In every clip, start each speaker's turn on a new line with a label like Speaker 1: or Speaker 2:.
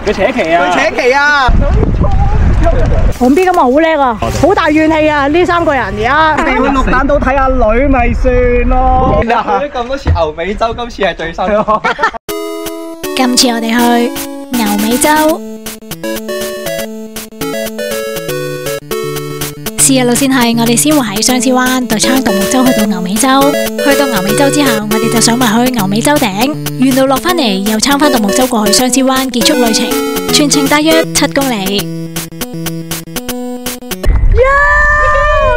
Speaker 1: 佢扯旗啊！
Speaker 2: 佢扯旗啊！
Speaker 3: 韓 B 今日好叻啊，好大怨氣啊！呢3個人而家。
Speaker 2: 你會綠蛋到睇下女咪算咯。去咗咁多次牛尾洲，今次係最新。
Speaker 4: 今次我哋去牛尾洲。試嘅路線係我哋先會喺雙獅灣對撐獨木舟去到牛尾洲，去到牛尾洲之後，我哋就上埋去牛尾洲頂，沿路落返嚟又撐返獨木舟過去雙獅灣結束旅程，全程大約7公里。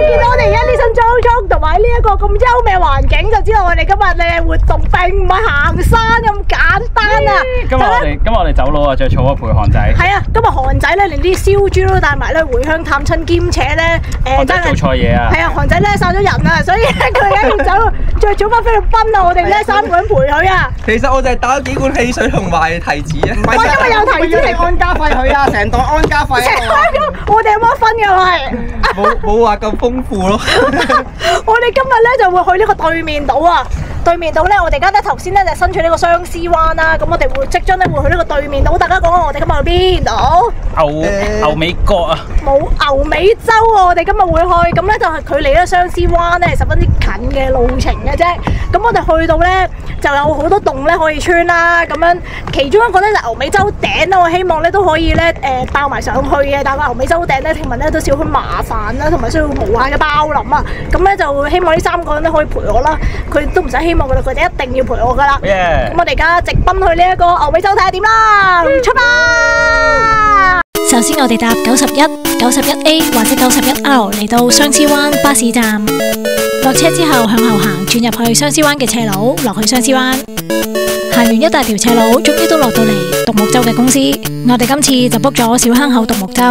Speaker 3: 見到我哋而家呢身裝束同埋呢一個咁優美環境，就知道我哋今日嘅活動並唔係行山咁簡單啊！
Speaker 1: 今日我哋走佬啊，着草啊陪韓仔。係
Speaker 3: 啊，今日韓仔咧連啲燒豬都帶埋咧回鄉探親，兼且咧
Speaker 1: 真係做錯嘢啊！
Speaker 3: 係啊，韓仔咧殺咗人啊，所以佢而家要走着草返菲律賓啊！我哋咧3個人陪佢啊！
Speaker 2: 其實我就係打咗幾罐汽水同埋提子啊！
Speaker 3: 我今日有提子食
Speaker 2: 安家費佢啊，成袋安家費啊！
Speaker 3: 我哋有乜分嘅喂？
Speaker 2: 冇話咁豐富咯。
Speaker 3: 我哋今日咧就會去呢個對面島啊！對面島咧，我哋而家咧頭先咧就身處呢個雙獅灣啦。咁我哋會即將咧會去呢個對面島。大家講下我哋今日去邊度？
Speaker 1: 牛尾角啊！
Speaker 3: 冇牛尾洲啊！我哋今日會去，咁咧就係距離咧雙獅灣咧十分之近嘅路程嘅啫。咁我哋去到咧就有好多洞咧可以穿啦。咁樣其中一個咧就牛尾洲頂啦。我希望咧都可以咧包埋上去嘅。但係牛尾洲頂咧聽聞咧都少許麻煩啦，同埋需要無限嘅包攬啊。咁咧就希望呢3個人都可以陪我啦。佢都唔使希望噶啦，佢哋一定要陪我噶啦。咁我哋而家直奔去呢一個牛尾洲睇下點啦，出發！
Speaker 4: 首先我哋搭91A 或者91R 嚟到雙獅灣巴士站，落車之後向後行，轉入去雙獅灣嘅斜路，落去雙獅灣。行完一大條斜路，終於都落到嚟獨木舟嘅公司。我哋今次就 book 咗小坑口獨木舟，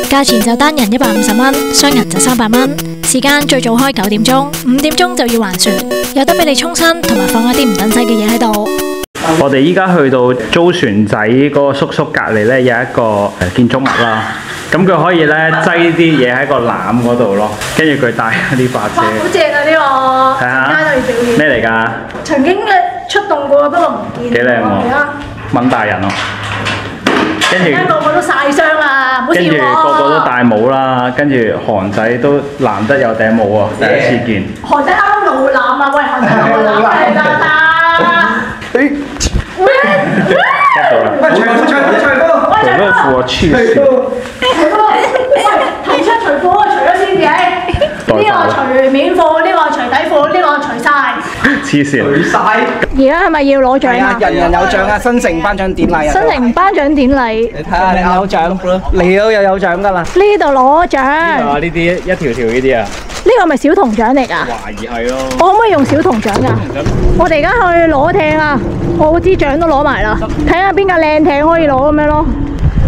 Speaker 4: 價錢就單人150蚊，雙人就300蚊。時間最早開9點鐘，5點鐘就要還船，有得俾你沖身同埋放一啲唔等使嘅嘢喺度。
Speaker 1: 我哋依家去到租船仔嗰個叔叔隔離咧，有一個建築物啦。咁佢可以咧擠啲嘢喺個籃嗰度咯，跟住佢帶嗰啲把遮。
Speaker 3: 好正啊！呢個
Speaker 1: 睇下
Speaker 3: 街度表演
Speaker 1: 咩嚟㗎？
Speaker 3: 曾經出動過，不過唔見。
Speaker 1: 幾靚喎！敏大人喎。跟住
Speaker 3: 個個都曬傷啊！唔好笑喎。
Speaker 1: 跟住個個都戴帽啦，跟住韓仔都難得有頂帽啊！第一次見。
Speaker 3: 韓仔啱啱露攬啊！喂，韓仔露攬嚟啦！除咗褲啊，黐線！提出除褲啊，除咗先至。呢個除面褲，呢個除底褲，呢個除晒。
Speaker 1: 黐線！
Speaker 2: 除晒。
Speaker 3: 而家係咪要攞獎啊？
Speaker 2: 人人有獎啊！新城頒獎典禮啊！
Speaker 3: 新城頒獎典禮。
Speaker 2: 你睇下你有獎，嚟到又有獎㗎啦！
Speaker 3: 呢度攞獎。
Speaker 1: 呢啲一條條呢啲啊！
Speaker 3: 呢個係咪小銅獎嚟㗎？
Speaker 1: 懷疑係咯。
Speaker 3: 我可唔可以用小銅獎㗎？我哋而家去攞艇啊！我支獎都攞埋啦，睇下邊架靚艇可以攞咁樣咯。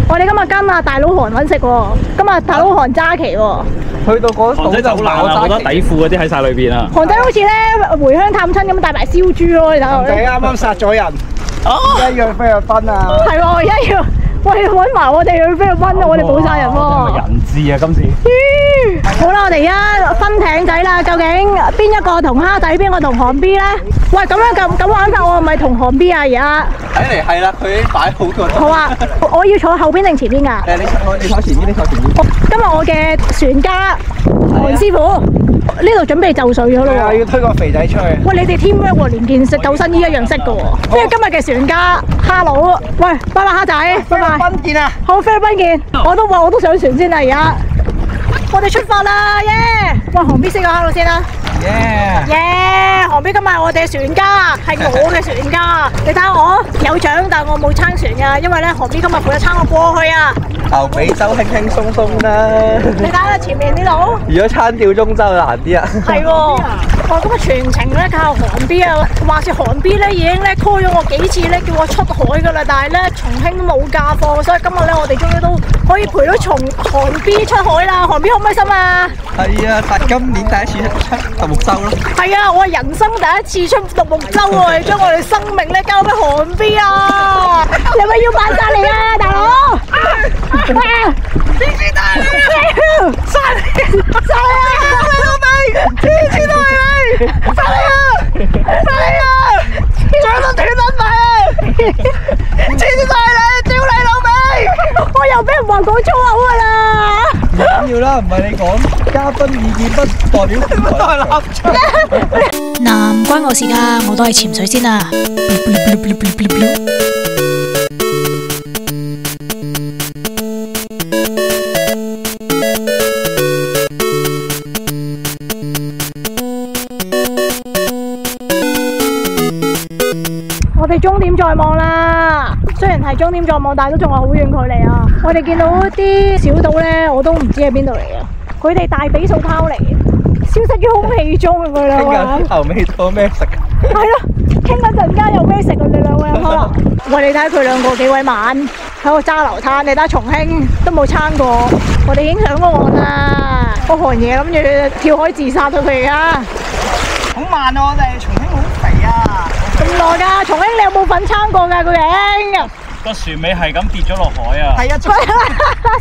Speaker 3: 我哋今日跟阿大佬韓揾食喎，今日大佬韓揸旗喎。去到嗰度就好難啊！好多底褲嗰啲喺晒裏邊啊！韓仔好似咧回鄉探親咁帶埋燒豬咯，你睇下。韓仔啱啱殺咗人，一樣菲律賓啊！係喎，一樣。喂，揾埋我哋去菲律賓啊！我哋冇晒人喎。人質啊，今次。好啦，我哋而家分艇仔啦，究竟邊一個同蝦仔，邊個同韓 B 咧？喂，咁樣咁玩法，我係咪同韓 B 啊？而家
Speaker 2: 睇嚟係啦，佢已經擺好個。
Speaker 3: 好啊，我要坐後邊定前邊㗎？
Speaker 2: 你坐前邊，你坐前邊。
Speaker 3: 今日我嘅船家韓師傅呢度準備就緒咗咯喎。
Speaker 2: 要推個肥仔出去。
Speaker 3: 喂，你哋 teamwork 喎，連件救生衣一樣識㗎喎。即係今日嘅船家蝦佬，喂，拜拜蝦仔，拜拜。菲律賓見啊！好，菲律賓見。我都上船先啦，而家。我哋出發啦，耶！喂，韓 B 先個 hello 先啦。耶！韓 B 今日我哋嘅船家係我嘅船家，你睇下我有獎，但係我冇撐船㗎，因為咧韓 B 今日負責撐我過去啊。牛尾洲輕輕鬆鬆啦。你睇下前面呢度。如果撐吊鐘就難啲啊。係喎，我今日全程咧靠韓 B 啊，話說韓 B 咧已經咧 call 咗我幾次咧，叫我出海㗎啦，但係咧重慶都冇假放，所以今日咧我哋終於都可以陪到韓 B 出海啦。韓 B 好唔開心啊？係啊，但今年第一次出獨木舟咯。係啊，我係人生第一次出獨木舟喎，將我哋生命咧交俾韓 B 啊！你咪要扮晒嚟啊，大佬！黐線大你啊！殺你啊！老味！黐線大你！殺你啊！殺你啊！掌都斷撚
Speaker 2: 黐晒你，屌你老味！
Speaker 3: 我又俾人話講粗口㗎啦。
Speaker 2: 唔緊要啦，唔係你講，嘉賓意見不代表本台立場。
Speaker 4: 嗱，唔關我事㗎，我都係潛水先啊。
Speaker 3: 我哋終點在望啦，雖然係終點在望，但係都仲係好遠距離啊！我哋見到啲小島咧，我都唔知係邊度嚟啊！佢哋大比數拋嚟，消失於空氣中啊！佢兩個人
Speaker 2: 頭尾到咩食？
Speaker 3: 係咯，傾緊陣間有咩食？佢哋兩個人可能，喂，你睇下佢兩個幾鬼猛，喺度揸流灘。你睇下重慶都冇撐過，我哋已經上咗岸啦！個韓爺諗住跳海自殺咗佢而家。
Speaker 2: 好慢啊！我哋重慶好肥啊！
Speaker 3: 咁耐㗎，重慶你有冇份撐過㗎？佢影
Speaker 1: 個船尾係咁跌咗落海啊！
Speaker 2: 係啊，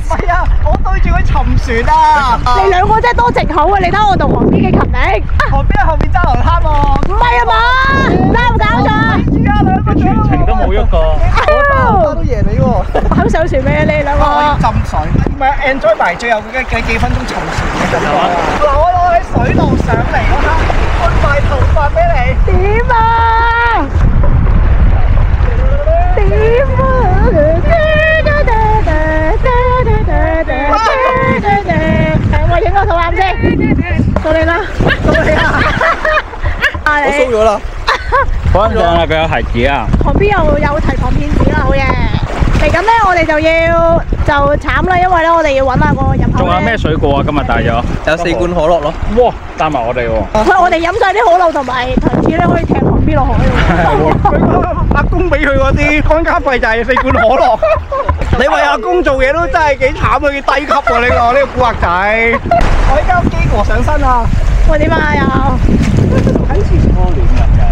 Speaker 2: 係啊，我對住佢沉船啊！
Speaker 3: 你兩個真係多藉口啊！你睇我導航機幾勤力，
Speaker 2: 旁邊喺後面揸流灘喎。
Speaker 3: 唔係啊嘛？啱唔搞錯？
Speaker 1: 佢全程都冇喐過。
Speaker 2: 我都贏你喎！
Speaker 3: 肯上船未啊？你哋兩個？
Speaker 2: 我要浸水，唔係 enjoy 埋最後嘅幾分鐘沉船嘅感覺。嗱，我喺水度上嚟嗰刻，開塊頭髮俾你。
Speaker 3: 點啊？點啊？我影個肚腩先，到你啦，到你啦！
Speaker 2: 我騷咗啦！
Speaker 1: 好正啊！佢有提子啊！
Speaker 3: 旁邊又有提防騙子啦，好嘢！嚟緊咧，我哋就慘啦，因為咧我哋要揾下個入口。
Speaker 1: 仲有咩水果啊？今日帶咗
Speaker 2: 有4罐可樂咯。
Speaker 1: 哇！帶埋我哋喎。
Speaker 3: 喂，我哋飲晒啲可樂同埋提子咧，可以踢旁邊落海喎。
Speaker 2: 阿公俾佢嗰啲安家費就係4罐可樂。你為阿公做嘢都真係幾慘啊！幾低級喎呢個古惑仔。我依家有飢餓上身啊！
Speaker 3: 喂，點啊又？
Speaker 1: 好似初戀咁㗎。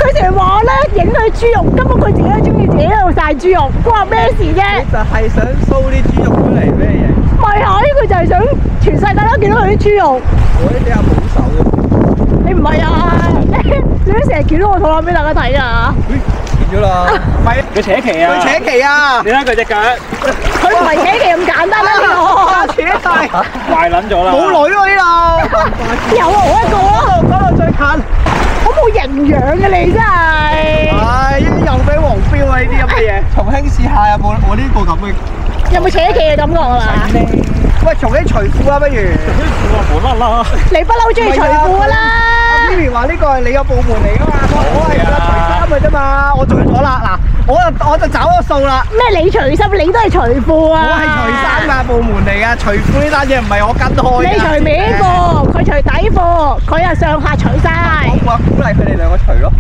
Speaker 3: 佢成日話咧影佢豬肉，根本佢自己都中意自己喺度曬豬肉，關咩事啫？
Speaker 2: 就係想 show 啲豬肉出嚟咩嘢？
Speaker 3: 唔係啊，佢就係想全世界都見到佢啲豬肉。
Speaker 2: 我啲比較保守嘅。
Speaker 3: 你唔係啊？你都成日見到我肚腩俾大家睇啊！
Speaker 2: 跌咗啦！唔係
Speaker 1: 佢扯旗啊！
Speaker 2: 佢扯旗啊！
Speaker 1: 你睇佢隻腳，
Speaker 3: 佢唔係扯旗咁簡單啦，呢個
Speaker 2: 扯晒，
Speaker 1: 壞撚咗啦！
Speaker 2: 冇女喎呢度。
Speaker 3: 有我一個啊！
Speaker 2: 嗰度最近。
Speaker 3: 好冇營養嘅你真係。
Speaker 2: 係又俾黃標啊！呢啲咁嘅嘢。重慶試下有冇我呢個咁嘅？
Speaker 3: 有冇扯旗嘅感覺啊嘛？
Speaker 2: 喂，重慶除褲啊，不如。
Speaker 1: 除褲啊，無啦啦！
Speaker 3: 你不嬲中意除褲噶啦。
Speaker 2: 阿 Mimi 話呢個係你個部門嚟噶嘛，我係除衫嘅啫嘛，我做咗啦，嗱，我就找咗數啦。
Speaker 3: 咩？你除衫，你都係除褲啊？
Speaker 2: 我係除衫嘅部門嚟噶，除褲呢單嘢唔係我跟開。
Speaker 3: 你除面褲，佢除底褲，佢又上下除晒。
Speaker 2: 我話鼓勵佢哋兩個除咯。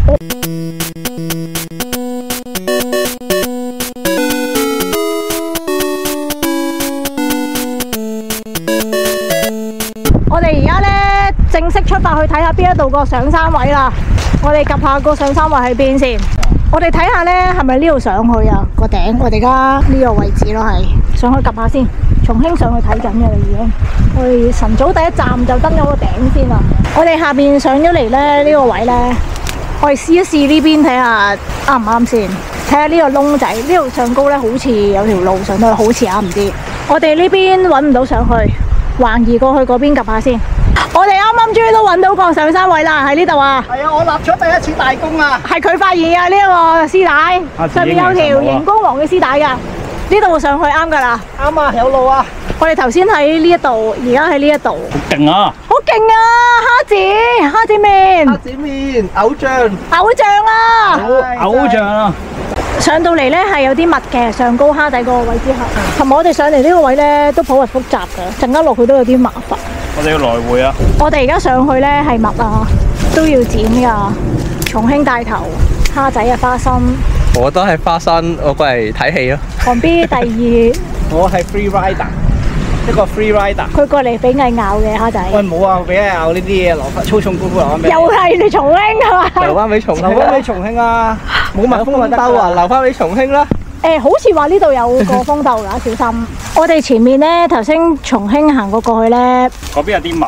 Speaker 3: 我哋而家咧正式出發去睇下邊一度個上山位啦。我哋 𥄫 下個上山位喺邊先。我哋睇下咧係咪呢度上去啊？個頂，我哋而家呢個位置咯，係上去 𥄫 下先。重慶上去睇緊嘅啦已經。我哋晨早第一站就登咗個頂先啦。我哋下邊上咗嚟咧呢個位咧，我哋試一試呢邊睇下啱唔啱先。睇下呢個窿仔，呢度上高咧好似有條路上去，好似啱唔知。我哋呢邊揾唔到上去。橫移過去嗰邊 𥄫 下先。我哋啱啱終於都揾到個上山位啦，喺呢度啊！
Speaker 2: 係啊，我立咗第一次大功啊！
Speaker 3: 係佢發現嘅呢一個絲帶，上面有條熒光黃嘅絲帶㗎。呢度上去啱㗎啦。
Speaker 2: 啱啊，有路啊！
Speaker 3: 我哋頭先喺呢一度，而家喺呢一度。
Speaker 1: 好勁啊！
Speaker 3: 好勁啊！蝦子面，
Speaker 2: 蝦子面，偶像，
Speaker 3: 偶像啊！
Speaker 1: 偶像啊！
Speaker 3: 上到嚟咧係有啲密嘅，上高蝦仔嗰個位之後，同埋我哋上嚟呢個位咧都頗為複雜嘅，陣間落去都有啲麻煩。
Speaker 1: 我哋要來回啊！
Speaker 3: 我哋而家上去咧係密啊，都要剪㗎。重慶大頭蝦仔嘅花心，
Speaker 2: 我都係花生，我過嚟睇戲咯。
Speaker 3: 旁邊第二，
Speaker 2: 我係 free rider，一個 free rider。
Speaker 3: 佢過嚟俾蟻咬嘅蝦仔。
Speaker 2: 喂，冇啊，俾人咬呢啲嘢，留翻粗重功夫留翻俾。
Speaker 3: 又係你重慶係嘛？
Speaker 2: 留翻俾重慶，留翻俾重慶啊！冇蜜蜂就得啊，留翻俾重慶啦。
Speaker 3: 好似話呢度有個風竇㗎，小心。我哋前面咧頭先重慶行過去咧，
Speaker 1: 嗰邊有啲密。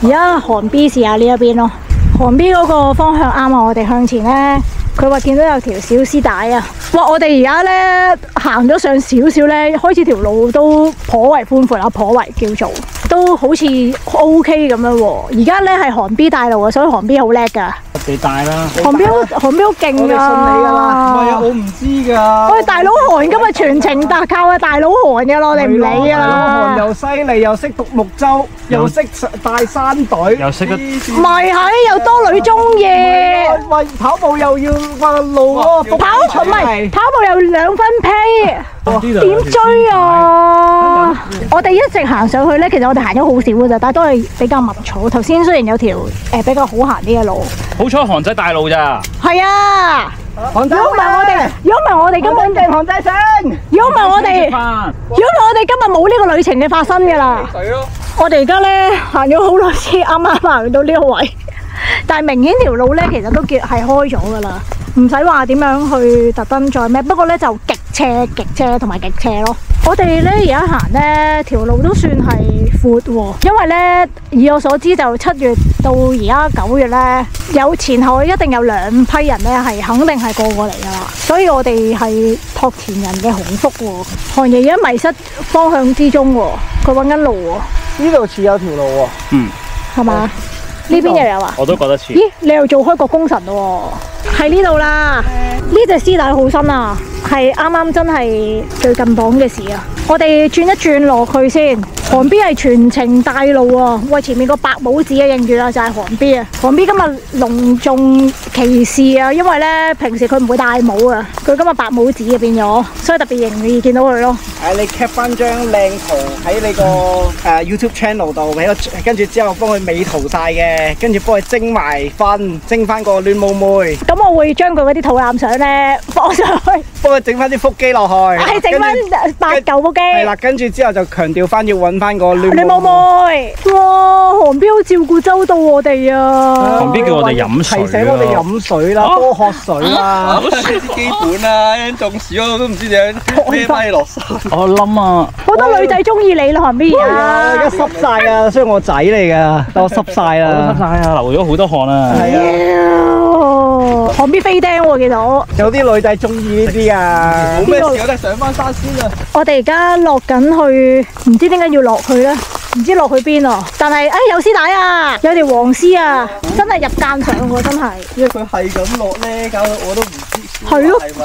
Speaker 3: 而家韓 B 試下呢一邊咯。韓 B 嗰個方向啱啊！我哋向前咧，佢話見到有條小絲帶啊！哇！我哋而家咧行咗上少少咧，開始條路都頗為寬闊啦，頗為叫做都好似 OK 咁樣喎。而家咧係韓 B 帶路啊，所以韓 B 好叻㗎。
Speaker 1: 地大啦，
Speaker 3: 韓 B 好勁
Speaker 2: 我哋信你㗎
Speaker 3: 啊！
Speaker 2: 啦，唔係啊，我唔知㗎。
Speaker 3: 我哋大佬韓今日全程靠啊大佬韓㗎啦，我哋唔理㗎
Speaker 2: 大佬韓
Speaker 3: 啦。
Speaker 2: 又犀利，又識獨木舟，又識帶山隊，
Speaker 1: 又識得
Speaker 3: 唔係係又多女中意，
Speaker 2: 喂，跑步又要話路喎，
Speaker 3: 跑唔係跑步又2分批，點追啊？我哋一直行上去咧，其實我哋行咗好少㗎咋，但係都係比較密草。頭先雖然有條比較好行啲嘅路，
Speaker 1: 好彩韓仔帶路咋。
Speaker 3: 係啊。
Speaker 2: 韓仔，
Speaker 3: 如果唔係我哋根本
Speaker 2: 定韓仔先。
Speaker 3: 如果唔係我哋今日冇呢個旅程嘅發生㗎啦。我哋而家咧行咗好耐先啱啱行到呢個位，但係明顯條路咧其實都係開咗㗎啦，唔使話點樣去特登再咩。不過咧就極斜同埋極斜咯。我哋咧而家行咧條路都算係闊喎，因為咧以我所知就7月到而家9月咧，有前後一定有2批人咧係肯定係過嚟㗎啦，所以我哋係托前人嘅鴻福喎。韓爺而家迷失方向之中喎，佢揾緊路喎。
Speaker 2: 呢度似有條路喎。
Speaker 1: 嗯，
Speaker 3: 係嘛？呢邊又有啊？
Speaker 1: 我都覺得似。
Speaker 3: 咦，你又做開國功臣咯喎？喺呢度啦，呢隻絲帶好新啊，係啱啱真係最近檔嘅事啊！我哋轉一轉落去先，韓 B 係全程帶路啊！喂，前面個白帽子啊，認住啦，就係韓 B 啊！韓 B 今日隆重其事啊，因為咧平時佢唔會戴帽啊，佢今日白帽子啊變咗，所以特別容易見到佢咯。
Speaker 2: 你 cap 翻張靚圖喺你個YouTube channel 度，跟住之後幫佢美圖晒嘅，跟住幫佢蒸埋分，蒸翻個暖妹妹。
Speaker 3: 咁我會將佢嗰啲肚腩相咧放上去，
Speaker 2: 幫佢整翻啲腹肌落去，
Speaker 3: 係整翻8嚿腹肌。
Speaker 2: 係啦，跟住之後就強調翻要揾翻個暖妹妹。
Speaker 3: 哇，韓 B 好照顧周到我哋啊！
Speaker 1: 韓 B 叫我哋飲水
Speaker 2: 提醒我哋飲水啦，多喝水啦。
Speaker 5: 好啲基本啦，中暑我都唔知點樣孭翻你落山。
Speaker 1: 我諗啊，
Speaker 3: 好多女仔中意你啦，韓 B
Speaker 2: 而
Speaker 3: 啊！
Speaker 2: 家濕晒啊，所以我仔嚟噶，但我濕晒啦。
Speaker 1: 濕晒啊，流咗好多汗啊。
Speaker 2: 係啊，
Speaker 3: 韓 B 飛釘喎，見到
Speaker 2: 有啲女仔中意呢啲啊。
Speaker 5: 冇咩事，我哋上翻山先啦。
Speaker 3: 我哋而家落緊去，唔知點解要落去咧？唔知落去邊啊！但係有絲帶啊，有條黃絲啊，真係入間上喎，真係。
Speaker 5: 因為佢係咁落咧，搞到我都唔知。
Speaker 3: 係咯。
Speaker 5: 係咪？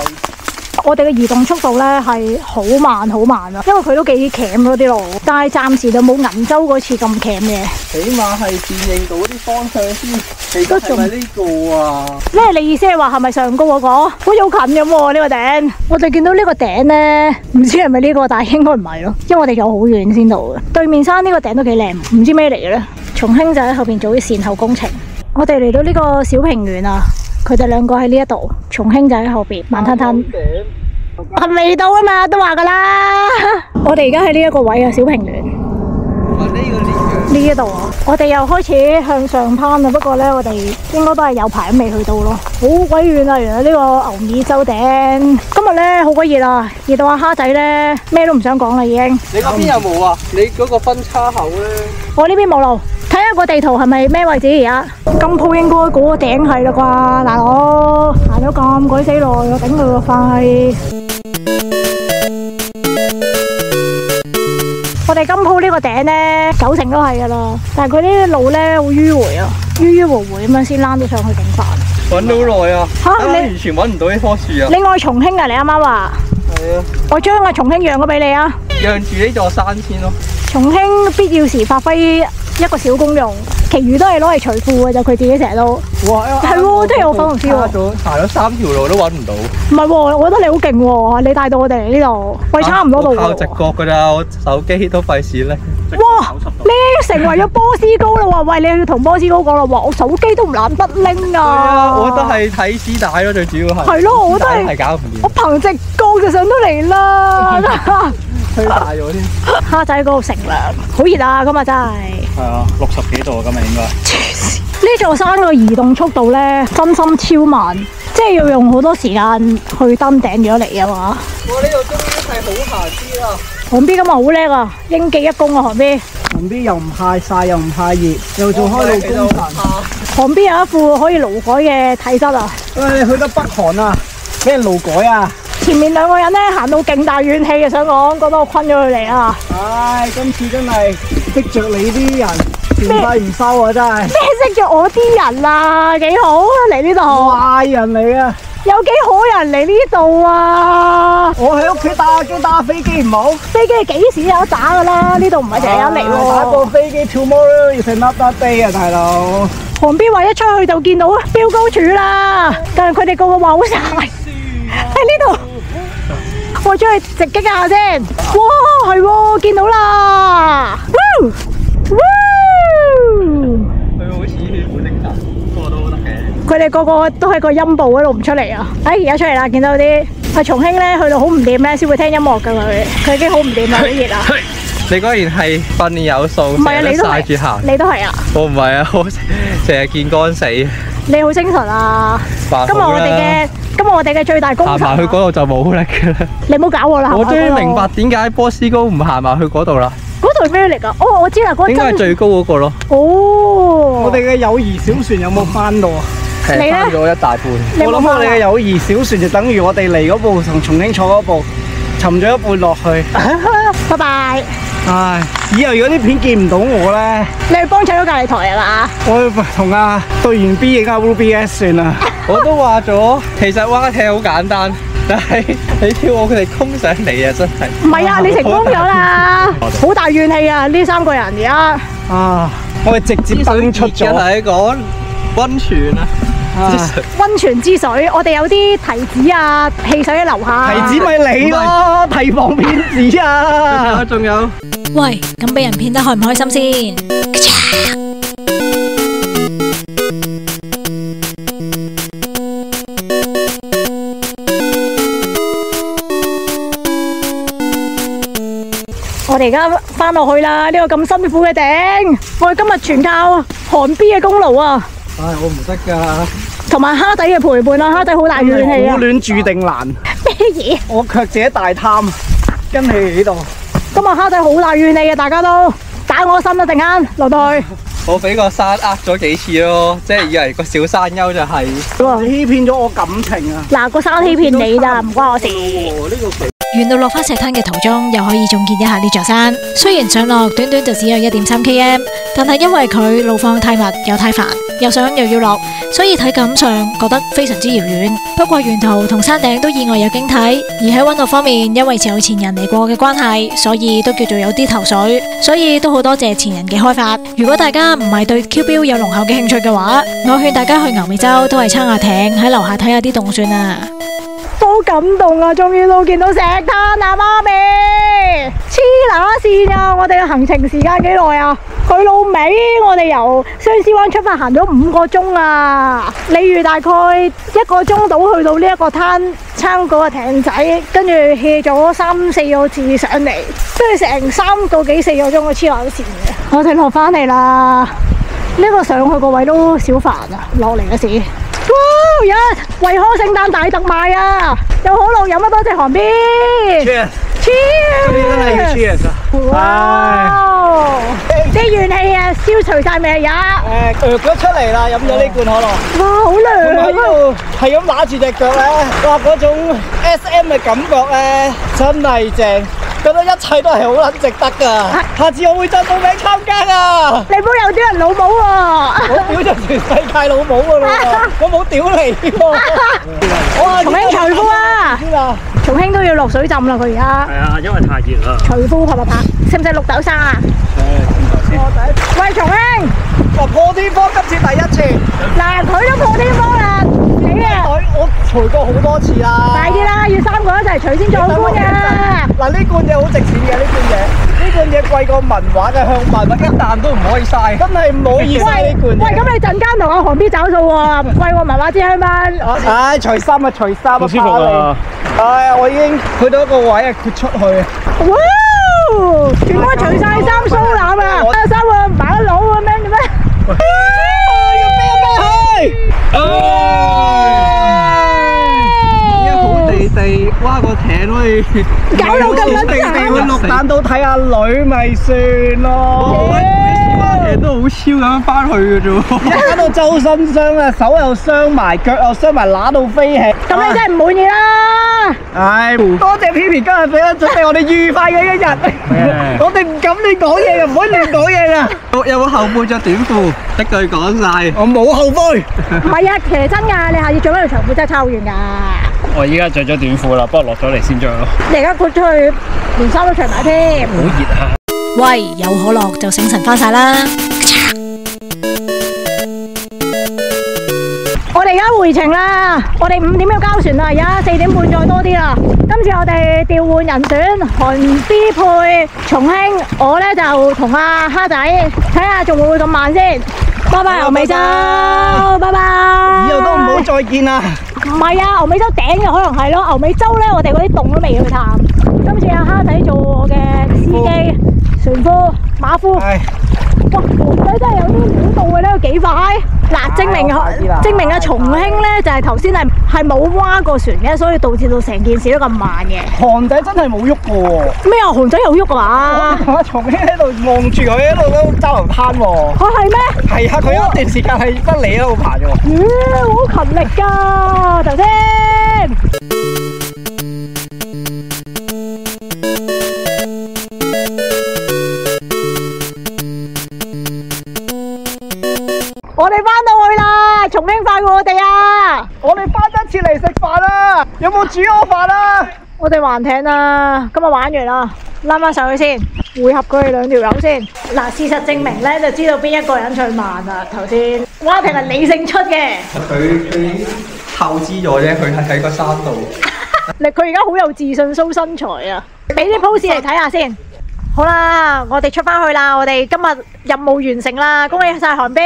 Speaker 3: 我哋嘅移動速度咧係好慢好慢啊，因為佢都幾鉗嗰啲路，但係暫時就冇銀州嗰次咁鉗嘅。
Speaker 5: 起碼係辨認到啲方向先。其實係咪呢個啊？
Speaker 3: 即係你意思係話係咪上高嗰個？好似好近咁喎呢個頂。我哋見到呢個頂咧，唔知係咪呢個，但係應該唔係咯，因為我哋有好遠先到嘅。對面山呢個頂都幾靚，唔知咩嚟嘅咧。重興就喺後邊做啲善後工程。我哋嚟到呢個小平原啊，佢哋2個喺呢一度，重興就喺後邊，慢吞吞。係未到啊嘛，都話噶啦。我哋而家喺呢一個位啊，小平原。呢一度啊，我哋又開始向上攀啦。不過咧，我哋應該都係有排都未去到咯，好鬼遠啊！原來呢個牛耳洲頂。今日咧好鬼熱啊，熱到阿蝦仔咧咩都唔想講啦已經。
Speaker 5: 你嗰邊有冇啊？你嗰個分叉口咧？
Speaker 3: 我呢邊冇路，睇下個地圖係咪咩位置而家？金鋪應該嗰個頂係啦啩，大佬行咗咁鬼死耐，我頂佢個肺。我哋金鋪呢個頂咧，90%都係噶啦，但係佢啲路咧好迂迴啊，迂迴迴咁樣先躝到上去頂飯。
Speaker 5: 揾到好耐啊！
Speaker 3: 嚇你
Speaker 5: 完全揾唔到呢棵樹啊！
Speaker 3: 你愛重興啊？你啱啱話？
Speaker 5: 係啊，
Speaker 3: 我將阿重興讓咗俾你啊！
Speaker 5: 讓住呢座山先咯。
Speaker 3: 重興必要時發揮一個小功用，其餘都係攞嚟除褲嘅就佢自己成日都。
Speaker 5: 哇！
Speaker 3: 係喎，真係有粉紅絲喎。
Speaker 5: 行咗3條路都揾唔到。
Speaker 3: 唔係喎，我覺得你好勁喎，你帶到我哋嚟呢度，喂，差唔多到喎。
Speaker 5: 靠直覺㗎咋，我手機都費事拎。
Speaker 3: 哇！你成為咗波斯高啦喎！喂，你要同波斯高講啦喎，我手機都唔懶得拎啊！
Speaker 5: 係啊，我都係睇絲帶咯，最主要係。
Speaker 3: 係咯，我都係。
Speaker 5: 係搞唔掂。
Speaker 3: 我憑直覺就上到嚟啦。
Speaker 5: 吹大咗添。
Speaker 3: 蝦仔嗰度乘涼，好熱啊！今日真係。
Speaker 1: 係啊，60幾度啊，今日應該。
Speaker 3: 呢座山個移動速度咧，真心超慢，即係要用好多時間去登頂咗嚟啊嘛。
Speaker 5: 我呢度終於係好行啲啦。
Speaker 3: 韓 B 今日好叻啊，應記一功啊，韓 B。
Speaker 2: 旁邊又唔怕曬，又唔怕熱，又做開老公神。
Speaker 3: 旁邊有一副可以勞改嘅體質啊！
Speaker 2: 喂，你去得北韓啊？俾人勞改啊？
Speaker 3: 前面兩個人咧行到勁大怨氣嘅，想講覺得我昆咗佢哋啊！
Speaker 2: 唉，今次真係識着你啲人，前世唔收啊！真係
Speaker 3: 咩識着我啲人啊？幾好嚟呢度？
Speaker 2: 壞人嚟啊！
Speaker 3: 有幾好人嚟呢度啊？
Speaker 2: 我喺屋企打機打飛機唔好，
Speaker 3: 飛機幾時有得打噶啦？呢度唔係成日嚟喎。
Speaker 2: 打個飛機 tomorrow is another day 啊，大佬！
Speaker 3: 旁邊話一出去就見到標高柱啦，但係佢哋個個話好曬喺呢度。我出去直擊下先。哇，係喎，見到啦！
Speaker 5: 佢好似冇精神，不過都得嘅。
Speaker 3: 佢哋個個都喺個陰部嗰度唔出嚟啊！而家出嚟啦，見到啲係重慶咧，去到好唔掂咧，先會聽音樂㗎佢已經好唔掂啦，好熱啊！
Speaker 5: 你果然係訓練有素，
Speaker 3: 唔係啊，你都
Speaker 5: 曬住行。
Speaker 3: 你都係啊！
Speaker 5: 我唔係啊，我成日見乾死。
Speaker 3: 你好精神啊！今日我哋嘅最大功臣，
Speaker 5: 行埋去嗰度就冇力嘅啦。
Speaker 3: 你唔好搞我啦！
Speaker 5: 我終於明白點解波斯高唔行埋去嗰度啦。
Speaker 3: 嗰度係咩嚟㗎？哦，我知啦，嗰個
Speaker 5: 應該係最高嗰個咯。
Speaker 3: 哦，
Speaker 2: 我哋嘅友誼小船有冇翻到啊？
Speaker 3: 你咧
Speaker 5: 翻咗一大半。
Speaker 2: 我諗我哋嘅友誼小船就等於我哋嚟嗰部同重慶坐嗰部沉咗一半落去。
Speaker 3: 拜拜！
Speaker 2: 唉，以後如果啲片見唔到我咧，
Speaker 3: 你去幫襯咗隔離台係嘛？
Speaker 2: 我同阿隊員 B 影下 Ruby S 算啦。
Speaker 5: 我都話咗，其實蛙艇好簡單，但係你叫我佢哋衝上嚟啊，真係。
Speaker 3: 唔係啊，你成功咗啦！好大怨氣啊！呢三個人而家
Speaker 2: 啊，我哋直接登出咗。
Speaker 5: 同你講溫泉啊！
Speaker 3: 溫泉之水，我哋有啲提子啊、汽水喺樓下。
Speaker 2: 提子咪你咯，提防騙子啊！
Speaker 5: 仲有，
Speaker 4: 喂，咁俾人騙得開唔開心先？
Speaker 3: 我哋而家翻落去啦，呢個咁辛苦嘅頂，我哋今日全靠韓 B 嘅功勞啊！
Speaker 2: 唉，我唔識噶。
Speaker 3: 同埋蝦仔嘅陪伴啊，蝦仔好大怨氣啊！
Speaker 2: 苦戀注定難，
Speaker 3: 咩嘢？
Speaker 2: 我卻這大貪，跟你喺度。
Speaker 3: 今日蝦仔好大怨氣啊！大家都打我心啦，陣間落到去。
Speaker 5: 我俾個山呃咗幾次咯，即係以為個小山丘就係。
Speaker 2: 你欺騙咗我感情啊！
Speaker 3: 嗱，個山欺騙你咋，唔關我事。
Speaker 4: 沿路落花石灘嘅途中，又可以總結一下呢座山。雖然上落短短就只有1.3 km， 但係因為佢路況太密又太煩，又上又要落，所以體感上覺得非常之遙遠。不過沿途同山頂都意外有景睇，而喺溫度方面，因為有前人嚟過嘅關係，所以都叫做有啲頭緒。所以都好多謝前人嘅開發。如果大家唔係對 Q 標有濃厚嘅興趣嘅話，我勸大家去牛尾洲都係撐下艇，喺樓下睇下啲洞算啦。
Speaker 3: 都感動啊！終於都見到石灘啊，媽咪！黐乸線啊！我哋嘅行程時間幾耐啊？去老尾，我哋由相思灣出發行咗5個鐘啊！例如大概1個鐘到去到呢一個灘撐嗰個艇仔，跟住 hea 咗3、4個字上嚟，跟住成3個幾4個鐘嘅黐乸線嘅。我哋落返嚟啦，呢個上去個位都少煩啊，落嚟嘅時。哇！而家惠康聖誕大特賣啊！有可樂飲啊，多謝韓 B。Cheers！
Speaker 2: 嗰啲真係要 cheers 啊！
Speaker 3: 哇！啲怨氣啊，消除晒未啊？
Speaker 2: 咗出嚟啦，飲咗呢罐可樂。
Speaker 3: 哇！好涼啊！
Speaker 2: 喺度係咁揦住隻腳咧，哇！嗰種 SM 嘅感覺咧，真係正。覺得一切都係好撚值得㗎，下次我會再報名參加㗎。
Speaker 3: 你唔好有啲人老母喎！
Speaker 2: 我屌咗全世界老母㗎啦，我冇屌你喎。
Speaker 3: 重慶除褲啊！重慶都要落水浸啦，佢而家。
Speaker 1: 係啊，因為太熱啦。
Speaker 3: 除褲拍，使唔使綠豆沙啊？喂，重慶！
Speaker 2: 破天荒今次第一次。
Speaker 3: 嗱，佢都破天荒啦，你啊！
Speaker 2: 我除過好多次啦。
Speaker 3: 快啲啦，要3個一齊除先壯觀㗎。
Speaker 2: 嗱，呢罐嘢好值錢嘅，呢罐嘢貴過文華嘅香檳，一啖都唔可以嘥，真係唔好意思呢罐嘢。
Speaker 3: 喂，咁你陣間同阿韓 B 找數喎，貴過文華支香檳。
Speaker 2: 唉，除衫啊，除衫啊，
Speaker 1: 好舒服啊！
Speaker 2: 唉，我已經去到一個位啊，豁出去啊！
Speaker 3: 哇！全部除晒衫蘇攬啊！有3個馬佬咁樣點咩？
Speaker 2: 好地地
Speaker 5: 哇，個艇可以
Speaker 3: 搞到咁撚
Speaker 2: 地去綠蛋島睇下女咪算咯。
Speaker 5: 艇都好超咁樣翻去嘅啫喎。
Speaker 2: 而家搞到周身傷啊，手又傷埋，腳又傷埋，揦到飛起。
Speaker 3: 咁你真係唔滿意啦！
Speaker 2: 唉，多謝 P P 今日俾咗準備我哋愉快嘅一日。我哋唔敢亂講嘢嘅，唔可以亂講嘢噶。
Speaker 5: 有冇後悔着短褲？一句講晒。
Speaker 2: 我冇後悔。
Speaker 3: 唔係啊，其實真㗎，你下次着嗰條長褲真係差好遠㗎。
Speaker 1: 我依家着咗短褲啦，不過落咗嚟先着咯。
Speaker 3: 你而家豁出去，連衫都除埋添。
Speaker 1: 好熱啊！
Speaker 4: 喂，有可樂就醒神翻晒啦！
Speaker 3: 我哋而家回程啦，我哋5點要交船啦，而家4點半再多啲啦。今次我哋調換人選，韓 B 配重慶，我咧就同阿蝦仔，睇下仲會唔會咁慢先。拜拜牛尾洲，拜拜。
Speaker 2: 以後都唔好再見啦。
Speaker 3: 唔係啊，牛尾洲頂嘅可能係咯，牛尾洲咧我哋嗰啲洞都未去探。今次阿蝦仔做我嘅司機、船夫、馬夫。哇，韓仔真係有啲料到嘅呢個幾快。嗱，證明啊重慶咧就係頭先係冇劃過船嘅，所以導致到成件事都咁慢嘅。
Speaker 2: 韓仔真係冇喐過喎。
Speaker 3: 咩啊？韓仔有喐啊嘛？
Speaker 2: 我重慶喺度望住佢喺度都交流攤喎。
Speaker 3: 係咩？
Speaker 2: 係啊，佢有一段時間係不理喺度爬嘅喎。
Speaker 3: 好勤力㗎頭先。我哋翻到去啦，重慶快過我哋啊！
Speaker 2: 我哋翻一次嚟食飯啦，有冇煮我飯啊？
Speaker 3: 我哋還艇啦，今日玩完啦，拉翻上去先，匯合佢哋2條友先。嗱，事實證明咧，就知道邊一個人最慢啦。頭先蛙艇係理性出嘅，
Speaker 5: 佢透支咗啫，佢係喺個山度。
Speaker 3: 佢而家好有自信 show 身材啊！俾啲 pose 嚟睇下先。好啦，我哋出翻去啦，我哋今日任務完成啦，恭喜晒韓 B！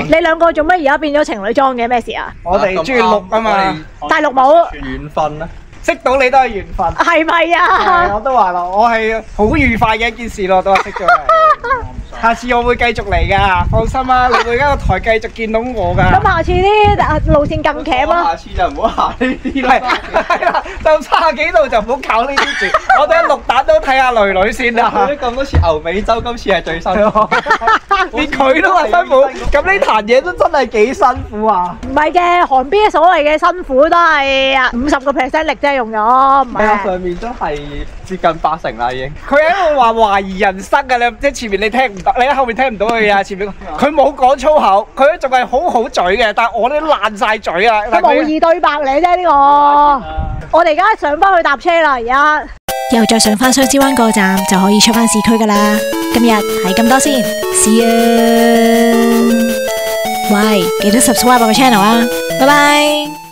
Speaker 3: 你兩個做乜而家變咗情侶裝嘅？咩事啊？
Speaker 2: 我哋中意綠啊嘛，
Speaker 3: 戴綠帽。
Speaker 5: 緣分啦，
Speaker 2: 識到你都係緣分。
Speaker 3: 係咪啊？
Speaker 2: 我都話咯，我係好愉快嘅一件事咯，都係識咗你。下次我會繼續嚟噶，放心啦，你會喺個台繼續見到我噶。
Speaker 3: 咁下次啲路線更鉗啊！
Speaker 5: 下次就唔好行呢啲啦。
Speaker 2: 係啦，就差幾度就唔好搞呢啲住。我哋喺綠蛋都睇下女女先啦。
Speaker 5: 去咗咁多次牛尾洲，今次係最辛苦。
Speaker 2: 連佢都話辛苦，咁呢壇嘢都真係幾辛苦啊！
Speaker 3: 唔係嘅，韓 B 所謂嘅辛苦都係50% 力啫，用咗唔係。
Speaker 5: 上面都係接近80%啦，已經。
Speaker 2: 佢喺度話懷疑人生㗎，你即係前面你聽唔到，你喺後面聽唔到佢啊！前面佢冇講粗口，佢都仲係好好嘴嘅，但係我都爛晒嘴啊！
Speaker 3: 佢模擬對白嚟啫呢個。我哋而家上翻去搭車啦，而家
Speaker 4: 又再上翻雙子灣個站就可以出翻市區噶啦。今日係咁多先，See you。喂，記得 subscribe 我個 channel 啊，拜拜。